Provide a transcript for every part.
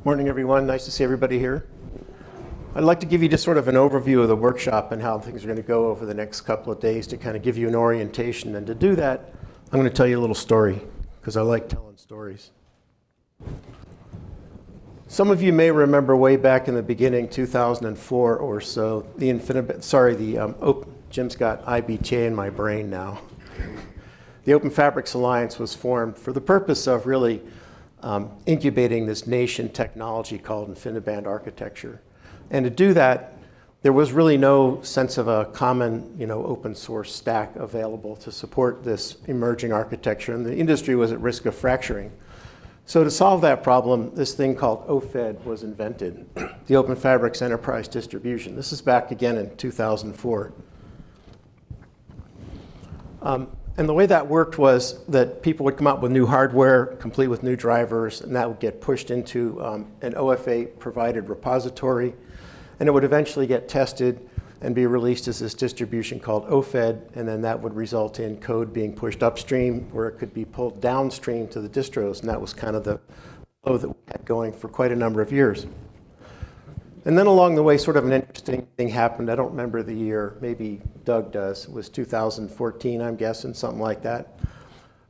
Morning, everyone. Nice to see everybody here. I'd like to give you just sort of an overview of the workshop and how things are going to go over the next couple of days to kind of give you an orientation. And to do that, I'm going to tell you a little story because I like telling stories. Some of you may remember way back in the beginning, 2004 or so, Jim's got IBTA in my brain now. The OpenFabrics Alliance was formed for the purpose of really incubating this nation technology called InfiniBand architecture. And to do that, there was really no sense of a common, open source stack available to support this emerging architecture, and the industry was at risk of fracturing. So to solve that problem, this thing called OFA was invented, the OpenFabrics Enterprise Distribution. This is back again in 2004. And the way that worked was that people would come out with new hardware, complete with new drivers, and that would get pushed into an OFA-provided repository, and it would eventually get tested and be released as this distribution called OFED, and then that would result in code being pushed upstream, where it could be pulled downstream to the distros, and that was kind of the flow that we had going for quite a number of years. And then along the way, sort of an interesting thing happened. I don't remember the year. Maybe Doug does. It was 2014, I'm guessing, something like that.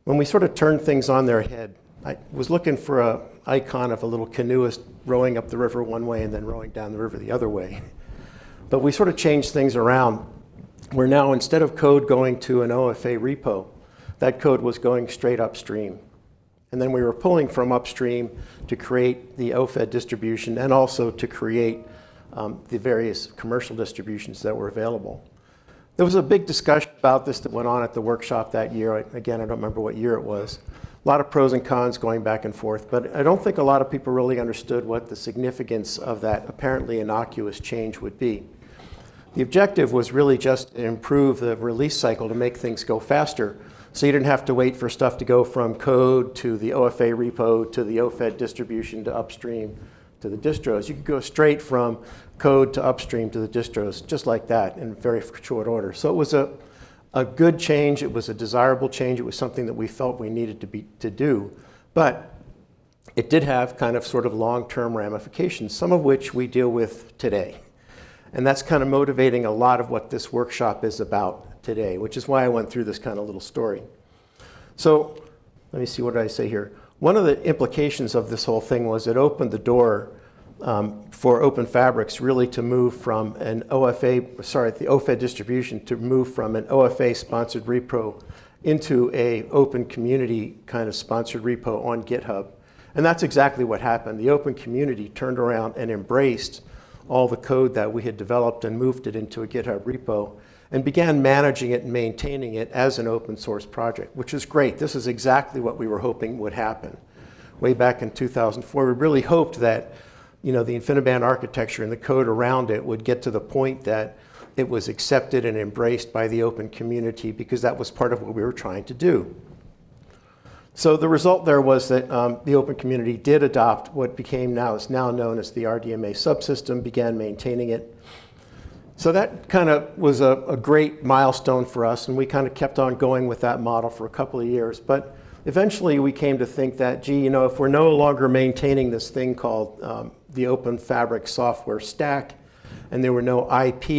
When we sort of turned things on their head, I was looking for an icon of a little canoeist rowing up the river one way and then rowing down the river the other way. But we sort of changed things around. Where now, instead of code going to an OFA repo, that code was going straight upstream. And then we were pulling from upstream to create the OFA distribution and also to create the various commercial distributions that were available. There was a big discussion about this that went on at the workshop that year. Again, I don't remember what year it was. A lot of pros and cons going back and forth, but I don't think a lot of people really understood what the significance of that apparently innocuous change would be. The objective was really just to improve the release cycle to make things go faster. So you didn't have to wait for stuff to go from code to the OFA repo to the OFED distribution to upstream to the distros. You could go straight from code to upstream to the distros, just like that, in very short order. So it was a good change. It was a desirable change. It was something that we felt we needed to do. But it did have kind of sort of long-term ramifications, some of which we deal with today. And that's kind of motivating a lot of what this workshop is about today, which is why I went through this kind of little story. So let me see, what did I say here? One of the implications of this whole thing was it opened the door for OpenFabrics really to move from an the OFA distribution to move from an OFA sponsored repo into a open community kind of sponsored repo on GitHub. And that's exactly what happened. The open community turned around and embraced all the code that we had developed and moved it into a GitHub repo and began managing it and maintaining it as an open source project, which is great. This is exactly what we were hoping would happen. Way back in 2004, we really hoped that the InfiniBand architecture and the code around it would get to the point that it was accepted and embraced by the open community, because that was part of what we were trying to do. So the result there was that the open community did adopt what is now known as the RDMA subsystem, began maintaining it. So that kind of was a great milestone for us, and we kind of kept on going with that model for a couple of years. But eventually we came to think that, if we're no longer maintaining this thing called the OpenFabrics software stack, and there were no IP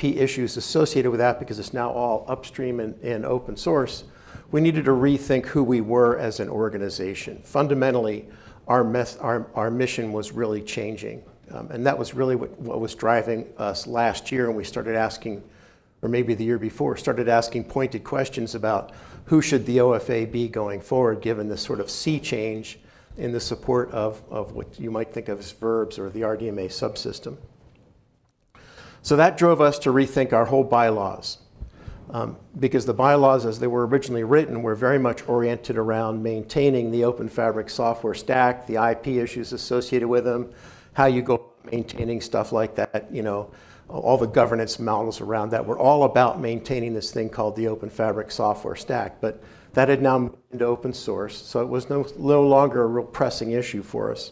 issues associated with that because it's now all upstream and open source, we needed to rethink who we were as an organization. Fundamentally, our mission was really changing. And that was really what was driving us last year, and we started asking, or maybe the year before, started asking pointed questions about who should the OFA be going forward, given this sort of sea change in the support of what you might think of as verbs or the RDMA subsystem. So that drove us to rethink our whole bylaws. Because the bylaws, as they were originally written, were very much oriented around maintaining the OpenFabrics software stack, the IP issues associated with them, how you go maintaining stuff like that, all the governance models around that were all about maintaining this thing called the OpenFabrics software stack. But that had now moved into open source, so it was no longer a real pressing issue for us.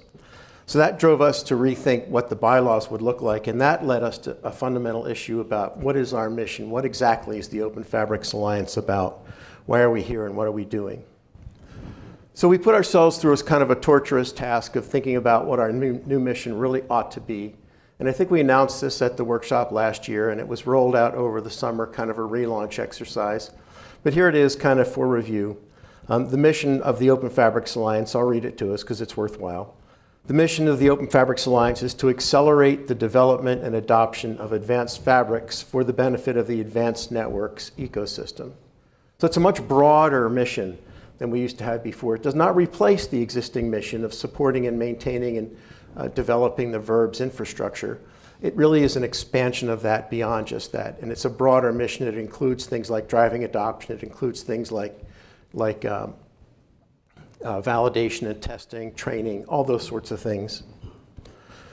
So that drove us to rethink what the bylaws would look like, and that led us to a fundamental issue about what is our mission, what exactly is the OpenFabrics Alliance about, why are we here, and what are we doing? So we put ourselves through as kind of a torturous task of thinking about what our new mission really ought to be. And I think we announced this at the workshop last year, and it was rolled out over the summer, kind of a relaunch exercise. But here it is kind of for review. The mission of the OpenFabrics Alliance, I'll read it to us because it's worthwhile. The mission of the OpenFabrics Alliance is to accelerate the development and adoption of advanced fabrics for the benefit of the advanced networks ecosystem. So it's a much broader mission than we used to have before. It does not replace the existing mission of supporting and maintaining and developing the verb's infrastructure. It really is an expansion of that beyond just that. And it's a broader mission. It includes things like driving adoption. It includes things like validation and testing, training, all those sorts of things.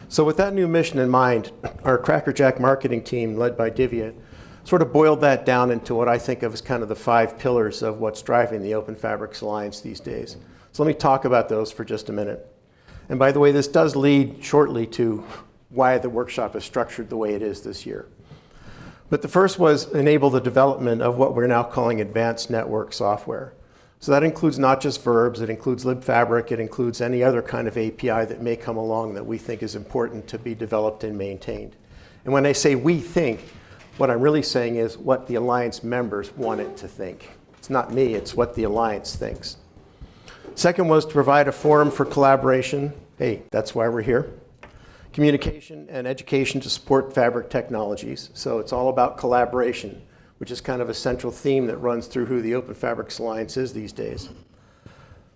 So with that new mission in mind, our Crackerjack marketing team, led by Divya, sort of boiled that down into what I think of as kind of the 5 pillars of what's driving the OpenFabrics Alliance these days. So let me talk about those for just a minute. And by the way, this does lead shortly to why the workshop is structured the way it is this year. But the first was enable the development of what we're now calling advanced network software. So that includes not just verbs, it includes libfabric, it includes any other kind of API that may come along that we think is important to be developed and maintained. And when I say we think, what I'm really saying is what the Alliance members want it to think. It's not me, it's what the Alliance thinks. Second was to provide a forum for collaboration. Hey, that's why we're here. Communication and education to support fabric technologies. So it's all about collaboration, which is kind of a central theme that runs through who the OpenFabrics Alliance is these days.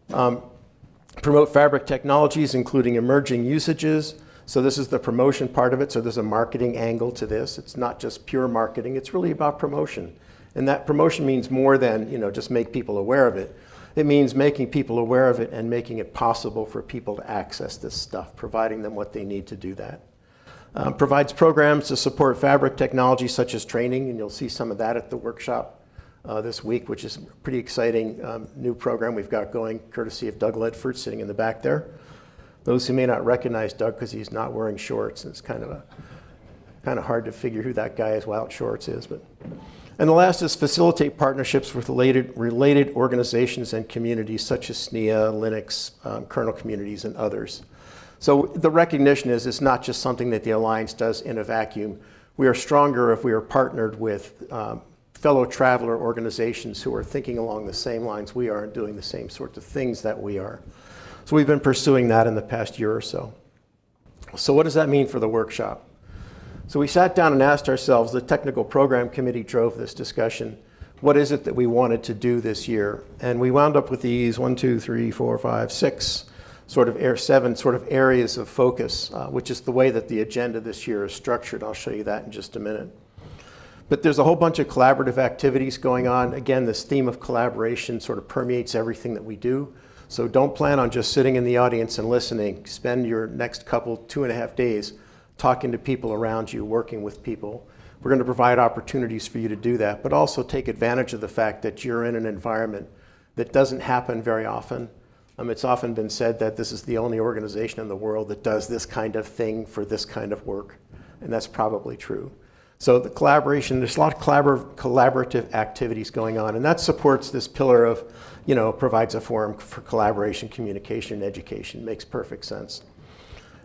Promote fabric technologies, including emerging usages. So this is the promotion part of it. So there's a marketing angle to this. It's not just pure marketing. It's really about promotion. And that promotion means more than, just make people aware of it. It means making people aware of it and making it possible for people to access this stuff, providing them what they need to do that. Provides programs to support fabric technology such as training, and you'll see some of that at the workshop this week, which is a pretty exciting new program we've got going, courtesy of Doug Ledford sitting in the back there. Those who may not recognize Doug because he's not wearing shorts, and it's kind of hard to figure who that guy is without shorts is. And the last is facilitate partnerships with related organizations and communities such as SNIA, Linux, kernel communities, and others. So the recognition is it's not just something that the Alliance does in a vacuum. We are stronger if we are partnered with fellow traveler organizations who are thinking along the same lines we are and doing the same sorts of things that we are. So we've been pursuing that in the past year or so. So what does that mean for the workshop? So we sat down and asked ourselves, the technical program committee drove this discussion, what is it that we wanted to do this year? And we wound up with these 6 7 sort of areas of focus, which is the way that the agenda this year is structured. I'll show you that in just a minute. But there's a whole bunch of collaborative activities going on. Again, this theme of collaboration sort of permeates everything that we do. So don't plan on just sitting in the audience and listening. Spend your next 2.5 days talking to people around you, working with people. We're going to provide opportunities for you to do that, but also take advantage of the fact that you're in an environment that doesn't happen very often. It's often been said that this is the only organization in the world that does this kind of thing for this kind of work, and that's probably true. So the collaboration, there's a lot of collaborative activities going on, and that supports this pillar of, provides a forum for collaboration, communication, and education. Makes perfect sense.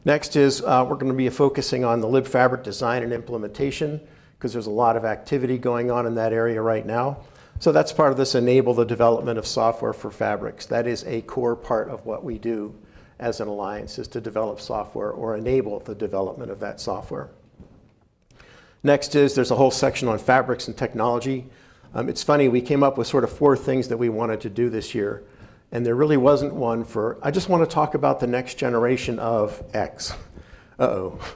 Next is we're going to be focusing on the libfabric design and implementation because there's a lot of activity going on in that area right now. So that's part of this enable the development of software for fabrics. That is a core part of what we do as an alliance, is to develop software or enable the development of that software. Next is there's a whole section on fabrics and technology. It's funny, we came up with sort of 4 things that we wanted to do this year. And there really wasn't one for, I just want to talk about the next generation of X.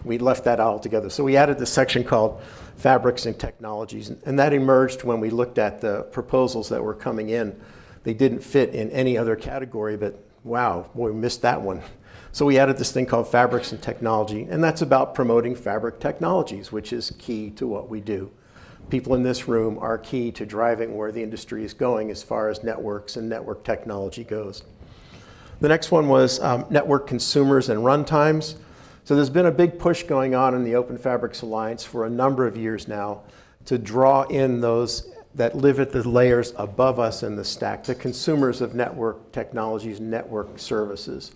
We left that out altogether. So we added this section called Fabrics and Technologies. And that emerged when we looked at the proposals that were coming in. They didn't fit in any other category, but wow, boy, we missed that one. So we added this thing called Fabrics and Technology. And that's about promoting fabric technologies, which is key to what we do. People in this room are key to driving where the industry is going as far as networks and network technology goes. The next one was network consumers and runtimes. So there's been a big push going on in the OpenFabrics Alliance for a number of years now to draw in those that live at the layers above us in the stack, the consumers of network technologies, network services.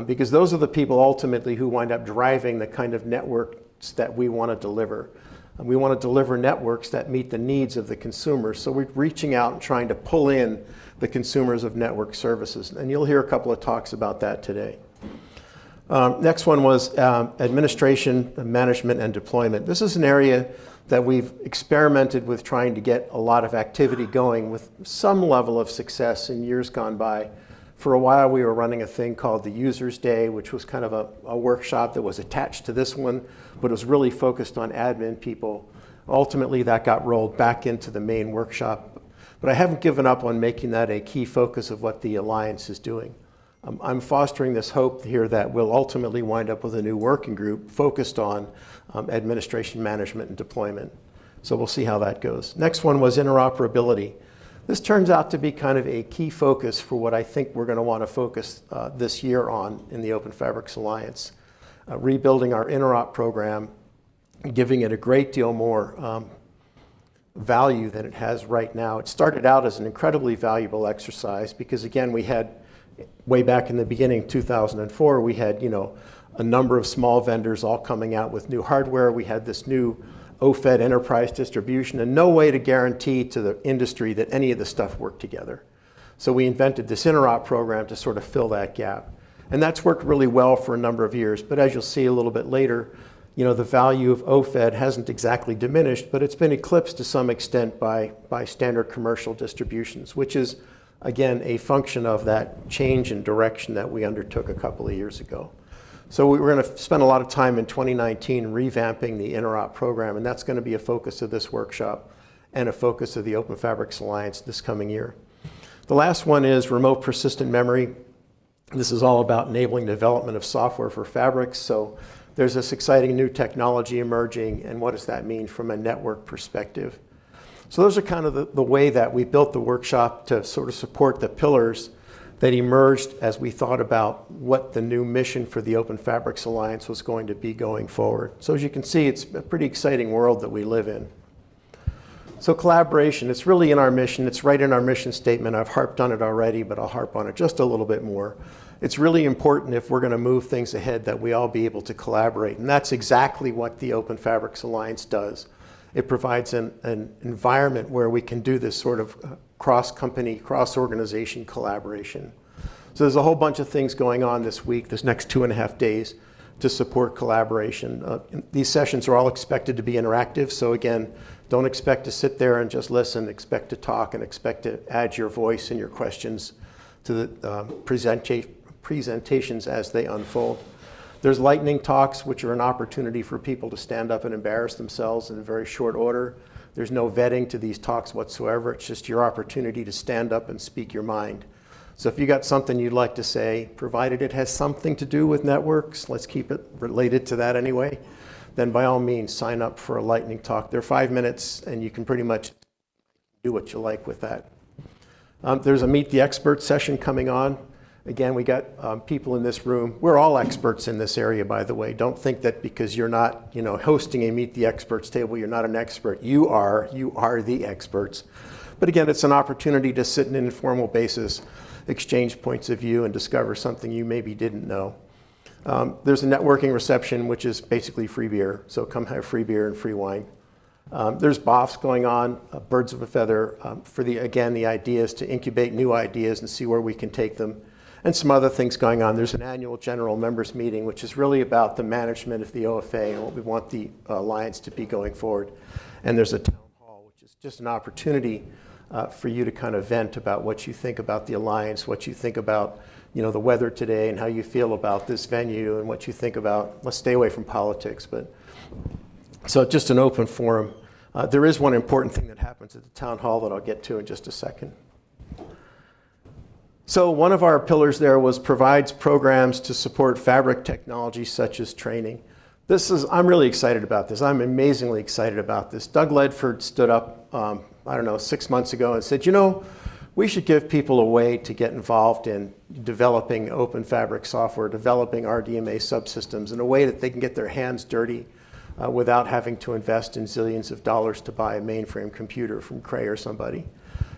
Because those are the people ultimately who wind up driving the kind of networks that we want to deliver. And we want to deliver networks that meet the needs of the consumers. So we're reaching out and trying to pull in the consumers of network services. And you'll hear a couple of talks about that today. Next one was administration, management, and deployment. This is an area that we've experimented with trying to get a lot of activity going with some level of success in years gone by. For a while, we were running a thing called the Users Day, which was kind of a workshop that was attached to this one, but it was really focused on admin people. Ultimately, that got rolled back into the main workshop. But I haven't given up on making that a key focus of what the Alliance is doing. I'm fostering this hope here that we'll ultimately wind up with a new working group focused on administration, management, and deployment. So we'll see how that goes. Next one was interoperability. This turns out to be kind of a key focus for what I think we're going to want to focus this year on in the OpenFabrics Alliance. Rebuilding our interop program, giving it a great deal more value than it has right now. It started out as an incredibly valuable exercise because, again, we had, way back in the beginning, 2004, we had, a number of small vendors all coming out with new hardware. We had this new OFA enterprise distribution and no way to guarantee to the industry that any of the stuff worked together. So we invented this interop program to sort of fill that gap. And that's worked really well for a number of years. But as you'll see a little bit later, the value of OFED hasn't exactly diminished, but it's been eclipsed to some extent by standard commercial distributions, which is, again, a function of that change in direction that we undertook a couple of years ago. So we're going to spend a lot of time in 2019 revamping the interop program, and that's going to be a focus of this workshop and a focus of the OpenFabrics Alliance this coming year. The last one is remote persistent memory. This is all about enabling development of software for fabrics. So there's this exciting new technology emerging, and what does that mean from a network perspective? So those are kind of the way that we built the workshop to sort of support the pillars that emerged as we thought about what the new mission for the OpenFabrics Alliance was going to be going forward. So as you can see, it's a pretty exciting world that we live in. So collaboration, it's really in our mission. It's right in our mission statement. I've harped on it already, but I'll harp on it just a little bit more. It's really important if we're going to move things ahead that we all be able to collaborate. And that's exactly what the OpenFabrics Alliance does. It provides an environment where we can do this sort of cross-company, cross-organization collaboration. So there's a whole bunch of things going on this week, this next 2.5 days, to support collaboration. These sessions are all expected to be interactive, so again, don't expect to sit there and just listen, expect to talk and expect to add your voice and your questions to the presentations as they unfold. There's lightning talks, which are an opportunity for people to stand up and embarrass themselves in very short order. There's no vetting to these talks whatsoever. It's just your opportunity to stand up and speak your mind. So if you got something you'd like to say, provided it has something to do with networks, let's keep it related to that anyway, then by all means sign up for a lightning talk. They're 5 minutes and you can pretty much do what you like with that. There's a Meet the Experts session coming on. Again, we got people in this room. We're all experts in this area, by the way. Don't think that because you're not, hosting a Meet the Experts table, you're not an expert. You are the experts. But again, it's an opportunity to sit in an informal basis, exchange points of view, and discover something you maybe didn't know. There's a networking reception, which is basically free beer. So come have free beer and free wine. There's BOFs going on, birds of a feather, for the idea is to incubate new ideas and see where we can take them. And some other things going on. There's an annual general members meeting, which is really about the management of the OFA and what we want the Alliance to be going forward. And there's a town hall, which is just an opportunity for you to kind of vent about what you think about the Alliance, what you think about the weather today and how you feel about this venue and what you think about, let's stay away from politics, but so just an open forum. There is one important thing that happens at the town hall that I'll get to in just a second. So one of our pillars there was provides programs to support fabric technologies such as training. I'm really excited about this. I'm amazingly excited about this. Doug Ledford stood up, 6 months ago and said, we should give people a way to get involved in developing open fabric software, developing RDMA subsystems in a way that they can get their hands dirty without having to invest in zillions of dollars to buy a mainframe computer from Cray or somebody.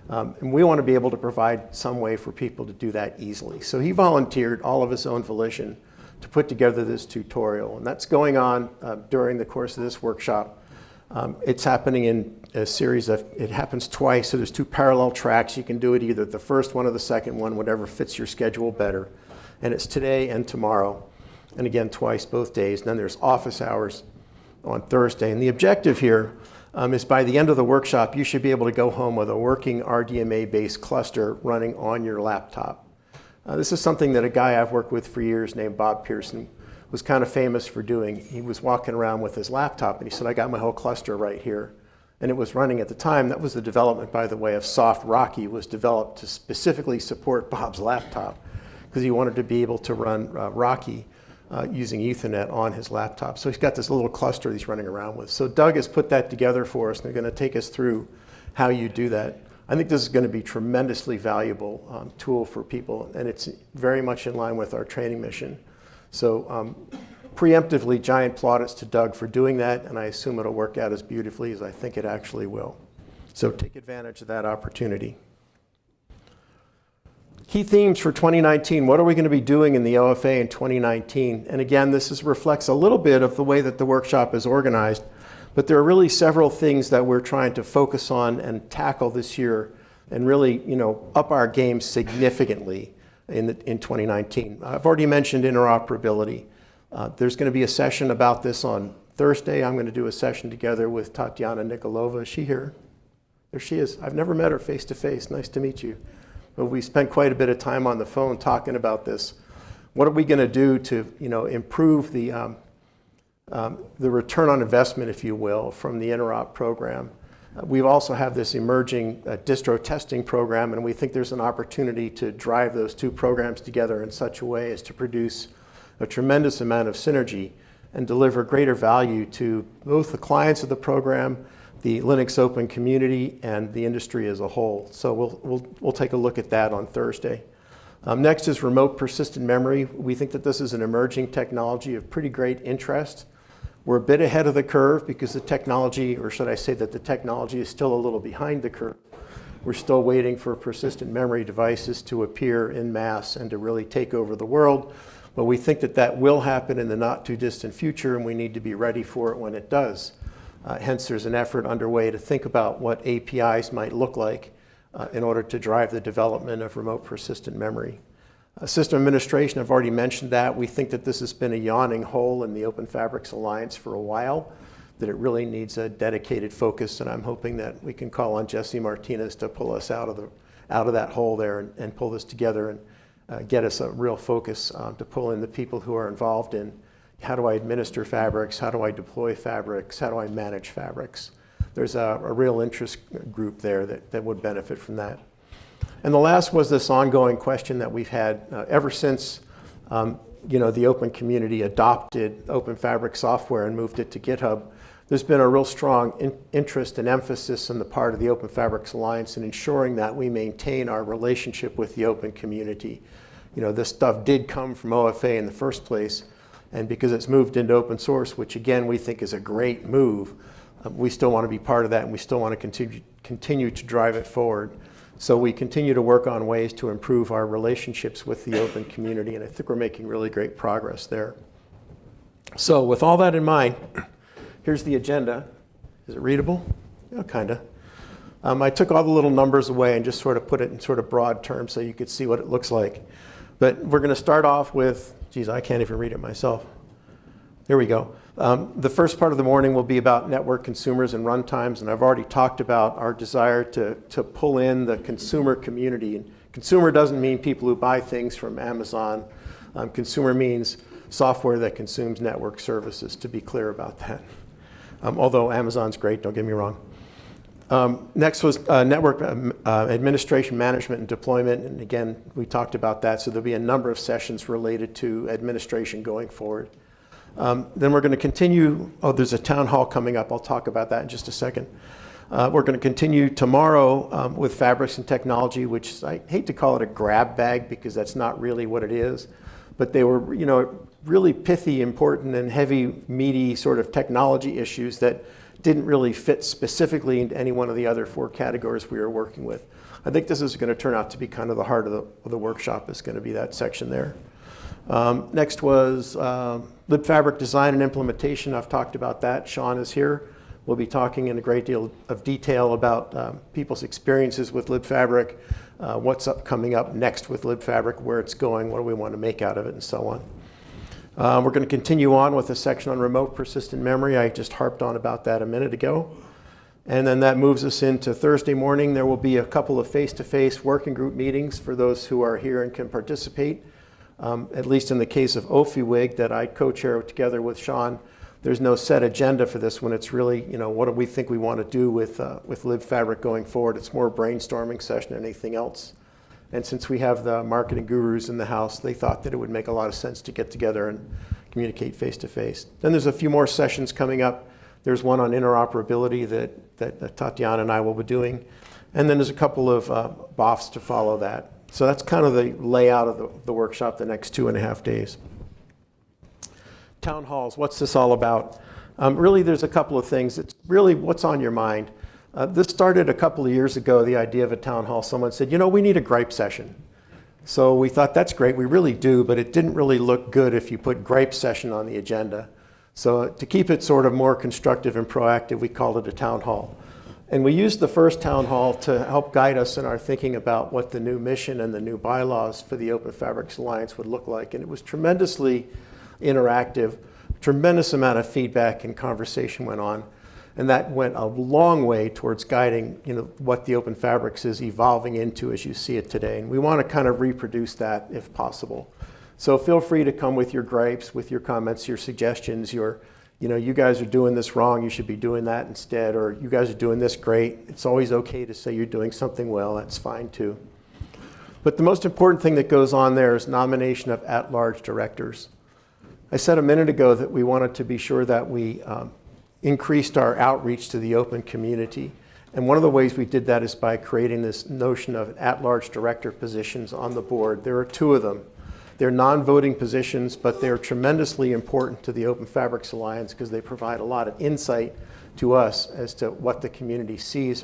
And we want to be able to provide some way for people to do that easily. So he volunteered all of his own volition to put together this tutorial. And that's going on during the course of this workshop. It's happening in a series of, it happens twice, so there's 2 parallel tracks. You can do it either the first one or the second one, whatever fits your schedule better. And it's today and tomorrow, and again twice both days. And then there's office hours on Thursday. And the objective here is by the end of the workshop, you should be able to go home with a working RDMA-based cluster running on your laptop. This is something that a guy I've worked with for years named Bob Pearson was kind of famous for doing. He was walking around with his laptop and he said, I got my whole cluster right here. And it was running at the time. That was the development, by the way, of Soft Rocky. Was developed to specifically support Bob's laptop because he wanted to be able to run Rocky using Ethernet on his laptop. So he's got this little cluster he's running around with. So Doug has put that together for us, and they're going to take us through how you do that. I think this is going to be a tremendously valuable tool for people, and it's very much in line with our training mission. So preemptively, giant plaudits to Doug for doing that, and I assume it'll work out as beautifully as I think it actually will. So take advantage of that opportunity. Key themes for 2019. What are we going to be doing in the OFA in 2019? And again, this reflects a little bit of the way that the workshop is organized, but there are really several things that we're trying to focus on and tackle this year and really, up our game significantly in 2019. I've already mentioned interoperability. There's going to be a session about this on Thursday. I'm going to do a session together with Tatiana Nikolova. Is she here? There she is. I've never met her face to face. Nice to meet you. But we spent quite a bit of time on the phone talking about this. What are we going to do to, improve the return on investment, if you will, from the interop program? We also have this emerging distro testing program, and we think there's an opportunity to drive those 2 programs together in such a way as to produce a tremendous amount of synergy and deliver greater value to both the clients of the program, the Linux Open community, and the industry as a whole. So we'll take a look at that on Thursday. Next is remote persistent memory. We think that this is an emerging technology of pretty great interest. We're a bit ahead of the curve because the technology, or should I say that the technology is still a little behind the curve. We're still waiting for persistent memory devices to appear en masse and to really take over the world. But we think that that will happen in the not too distant future, and we need to be ready for it when it does. Hence, there's an effort underway to think about what APIs might look like in order to drive the development of remote persistent memory. System administration, I've already mentioned that. We think that this has been a yawning hole in the OpenFabrics Alliance for a while, that it really needs a dedicated focus, and I'm hoping that we can call on Jesse Martinez to pull us out of that hole there and pull this together and get us a real focus to pull in the people who are involved in how do I administer fabrics, how do I deploy fabrics, how do I manage fabrics. There's a real interest group there that would benefit from that. And the last was this ongoing question that we've had ever since the open community adopted OpenFabrics software and moved it to GitHub. There's been a real strong interest and emphasis on the part of the OpenFabrics Alliance in ensuring that we maintain our relationship with the open community. This stuff did come from OFA in the first place, and because it's moved into open source, which again we think is a great move, we still want to be part of that, and we still want to continue to drive it forward. So we continue to work on ways to improve our relationships with the open community, and I think we're making really great progress there. So with all that in mind, here's the agenda. Is it readable? Yeah, kind of. I took all the little numbers away and just sort of put it in sort of broad terms so you could see what it looks like. But we're going to start off with, geez, I can't even read it myself. There we go. The first part of the morning will be about network consumers and runtimes, and I've already talked about our desire to pull in the consumer community. And consumer doesn't mean people who buy things from Amazon. Consumer means software that consumes network services, to be clear about that. Although Amazon's great, don't get me wrong. Next was network administration, management, and deployment. And again, we talked about that. So there'll be a number of sessions related to administration going forward. Then we're going to continue. Oh, there's a town hall coming up. I'll talk about that in just a second. We're going to continue tomorrow with fabrics and technology, which I hate to call it a grab bag because that's not really what it is. but they were, really pithy, important, and heavy, meaty sort of technology issues that didn't really fit specifically into any one of the other 4 categories we were working with. I think this is going to turn out to be kind of the heart of the workshop, is going to be that section there. Next was LibFabric design and implementation. I've talked about that. Sean is here. We'll be talking in a great deal of detail about people's experiences with LibFabric, what's coming up next with LibFabric, where it's going, what do we want to make out of it, and so on. We're going to continue on with a section on remote persistent memory. I just harped on about that a minute ago. And then that moves us into Thursday morning. There will be a couple of face-to-face working group meetings for those who are here and can participate. At least in the case of OFA that I co-chair together with Sean, there's no set agenda for this one. It's really, what do we think we want to do with LibFabric going forward? It's more a brainstorming session than anything else. And since we have the marketing gurus in the house, they thought that it would make a lot of sense to get together and communicate face-to-face. Then there's a few more sessions coming up. There's one on interoperability that Tatiana and I will be doing. And then there's a couple of BOFs to follow that. So that's kind of the layout of the workshop the next 2.5 days. Town halls, what's this all about? Really, there's a couple of things. It's really what's on your mind. This started a couple of years ago, the idea of a town hall. Someone said, we need a gripe session. So we thought, that's great, we really do, but it didn't really look good if you put gripe session on the agenda. So to keep it sort of more constructive and proactive, we called it a town hall. And we used the first town hall to help guide us in our thinking about what the new mission and the new bylaws for the OpenFabrics Alliance would look like. And it was tremendously interactive, tremendous amount of feedback and conversation went on. And that went a long way towards guiding, what the OpenFabrics is evolving into as you see it today. And we want to kind of reproduce that if possible. So feel free to come with your gripes, with your comments, your suggestions, you guys are doing this wrong, you should be doing that instead, or you guys are doing this great. It's always okay to say you're doing something well, that's fine too. But the most important thing that goes on there is nomination of at-large directors. I said a minute ago that we wanted to be sure that we increased our outreach to the open community. And one of the ways we did that is by creating this notion of at-large director positions on the board. There are 2 of them. They're non-voting positions, but they're tremendously important to the OpenFabrics Alliance because they provide a lot of insight to us as to what the community sees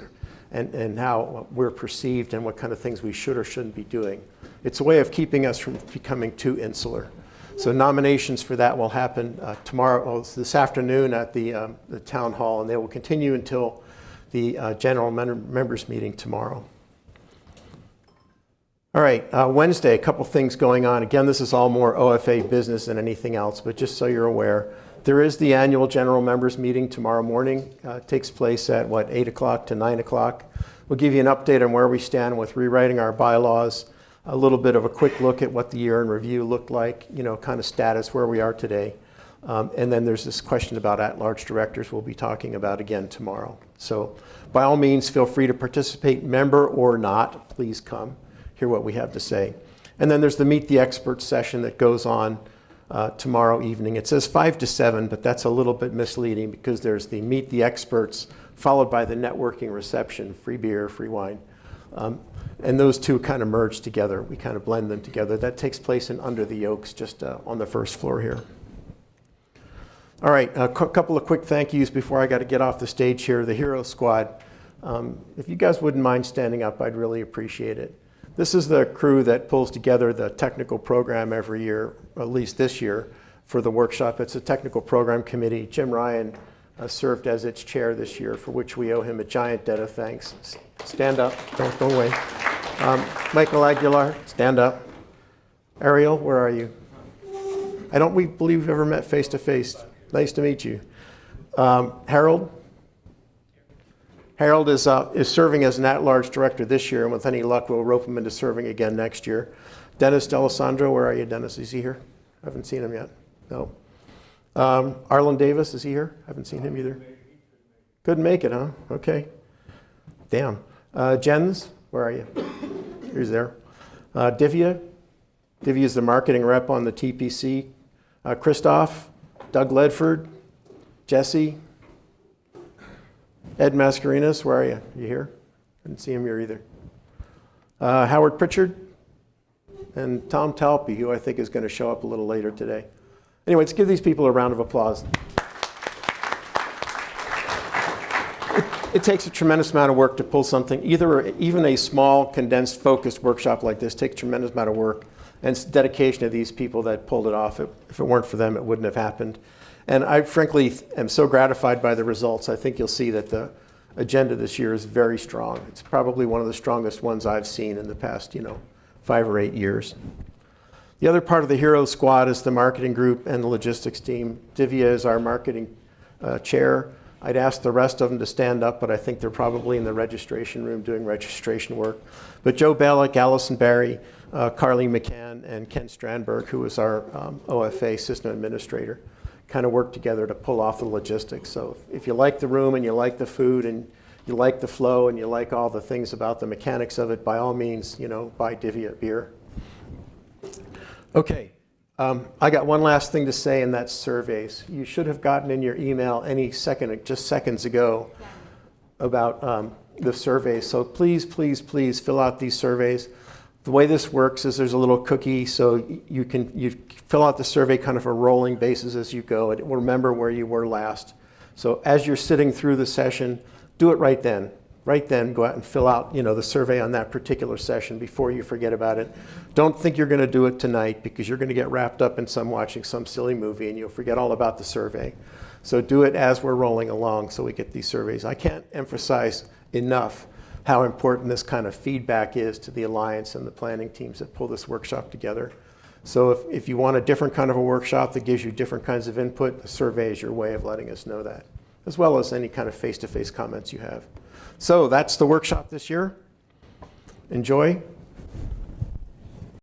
and how we're perceived and what kind of things we should or shouldn't be doing. It's a way of keeping us from becoming too insular. So nominations for that will happen this afternoon at the town hall, and they will continue until the general members meeting tomorrow. All right, Wednesday, a couple things going on. Again, this is all more OFA business than anything else, but just so you're aware, there is the annual general members meeting tomorrow morning. It takes place at 8 o'clock to 9 o'clock. We'll give you an update on where we stand with rewriting our bylaws, a little bit of a quick look at what the year in review looked like, kind of status where we are today. And then there's this question about at-large directors we'll be talking about again tomorrow. So by all means, feel free to participate, member or not, please come, hear what we have to say. And then there's the Meet the Experts session that goes on tomorrow evening. It says 5 to 7, but that's a little bit misleading because there's the Meet the Experts followed by the networking reception, free beer, free wine. And those 2 kind of merge together. We kind of blend them together. That takes place in Under the Oaks, just on the first floor here. All right, a couple of quick thank yous before I got to get off the stage here. The Hero Squad. If you guys wouldn't mind standing up, I'd really appreciate it. This is the crew that pulls together the technical program every year, at least this year, for the workshop. It's a technical program committee. Jim Ryan served as its chair this year, for which we owe him a giant debt of thanks. Stand up, don't go away. Michael Aguilar, stand up. Ariel, where are you? I don't believe we've ever met face to face. Nice to meet you. Harold? Harold is serving as an at-large director this year, and with any luck, we'll rope him into serving again next year. Dennis D'Alessandro, where are you, Dennis? Is he here? I haven't seen him yet. No. Arlen Davis, is he here? I haven't seen him either. Couldn't make it, huh? Okay. Damn. Jens, where are you? He's there. Divya. Divya is the marketing rep on the TPC. Christoph, Doug Ledford, Jesse, Ed Mascarinas, where are you? You here? I didn't see him here either. Howard Pritchard, and Tom Talpe, who I think is going to show up a little later today. Anyway, let's give these people a round of applause. It takes a tremendous amount of work to pull something, even a small, condensed, focused workshop like this takes a tremendous amount of work, and it's dedication of these people that pulled it off. If it weren't for them, it wouldn't have happened. And I frankly am so gratified by the results. I think you'll see that the agenda this year is very strong. It's probably one of the strongest ones I've seen in the past, 5 or 8 years. The other part of the hero squad is the marketing group and the logistics team. Divya is our marketing chair. I'd ask the rest of them to stand up, but I think they're probably in the registration room doing registration work. But Joe Bellick, Allison Barry, Carly McCann, and Ken Strandberg, who is our OFA system administrator, kind of work together to pull off the logistics. So if you like the room and you like the food and you like the flow and you like all the things about the mechanics of it, by all means, buy Divya a beer. Okay, I got one last thing to say, and that's surveys. You should have gotten in your email any second, just seconds ago, about the surveys. So please, please, please fill out these surveys. The way this works is there's a little cookie, so you fill out the survey kind of a rolling basis as you go. It will remember where you were last. So as you're sitting through the session, do it right then. Right then, go out and fill out the survey on that particular session before you forget about it. Don't think you're going to do it tonight, because you're going to get wrapped up in watching some silly movie and you'll forget all about the survey. So do it as we're rolling along so we get these surveys. I can't emphasize enough how important this kind of feedback is to the Alliance and the planning teams that pull this workshop together. So if you want a different kind of a workshop that gives you different kinds of input, the survey is your way of letting us know that, as well as any kind of face-to-face comments you have. So that's the workshop this year. Enjoy.